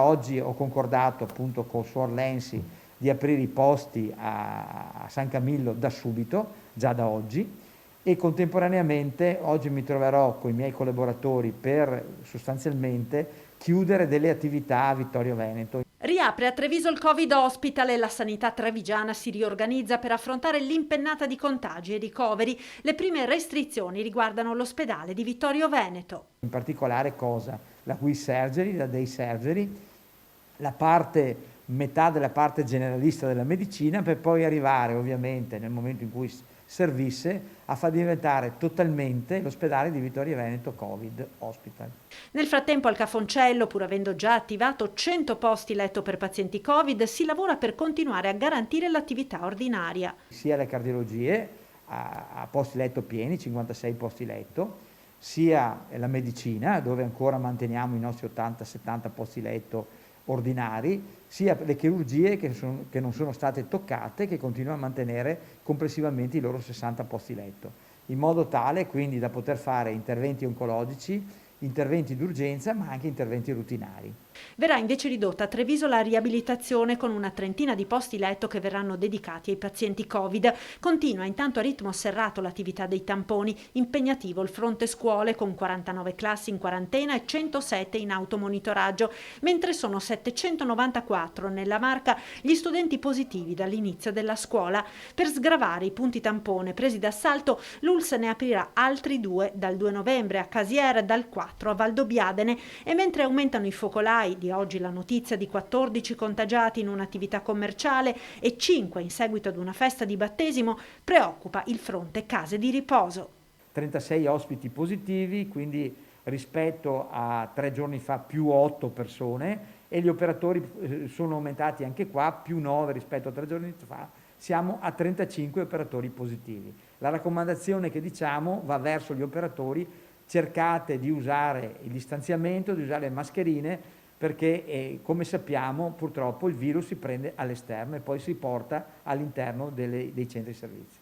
Oggi ho concordato appunto con Suor Lenzi di aprire i posti a San Camillo da subito, già da oggi, e contemporaneamente oggi mi troverò con i miei collaboratori per sostanzialmente chiudere delle attività a Vittorio Veneto. Riapre a Treviso il Covid Hospital e la sanità trevigiana si riorganizza per affrontare l'impennata di contagi e ricoveri. Le prime restrizioni riguardano l'ospedale di Vittorio Veneto. In particolare cosa? La Quick Surgery, la Day Surgery, la parte, metà della parte generalista della medicina, per poi arrivare ovviamente nel momento in cui servisse a far diventare totalmente l'ospedale di Vittorio Veneto Covid Hospital. Nel frattempo al Cafoncello, pur avendo già attivato 100 posti letto per pazienti Covid, si lavora per continuare a garantire l'attività ordinaria. Sia le cardiologie a posti letto pieni, 56 posti letto, sia la medicina, dove ancora manteniamo i nostri 80-70 posti letto ordinari, sia le chirurgie che non sono state toccate, che continuano a mantenere complessivamente i loro 60 posti letto, in modo tale quindi da poter fare interventi oncologici, interventi d'urgenza, ma anche interventi rutinari. Verrà invece ridotta a Treviso la riabilitazione con una trentina di posti letto che verranno dedicati ai pazienti Covid. Continua intanto a ritmo serrato l'attività dei tamponi, impegnativo il fronte scuole con 49 classi in quarantena e 107 in automonitoraggio, mentre sono 794 nella Marca gli studenti positivi dall'inizio della scuola. Per sgravare i punti tampone presi d'assalto, l'ULSS ne aprirà altri 2 dal 2 novembre a Casier, dal 4 a Valdobbiadene, e mentre aumentano i focolai, di oggi la notizia di 14 contagiati in un'attività commerciale e 5 in seguito ad una festa di battesimo, preoccupa il fronte case di riposo. 36 ospiti positivi, quindi rispetto a 3 giorni fa più 8 persone, e gli operatori sono aumentati anche qua, più 9 rispetto a 3 giorni fa, siamo a 35 operatori positivi. La raccomandazione che diciamo va verso gli operatori: cercate di usare il distanziamento, di usare le mascherine, perché come sappiamo purtroppo il virus si prende all'esterno e poi si porta all'interno dei centri servizi.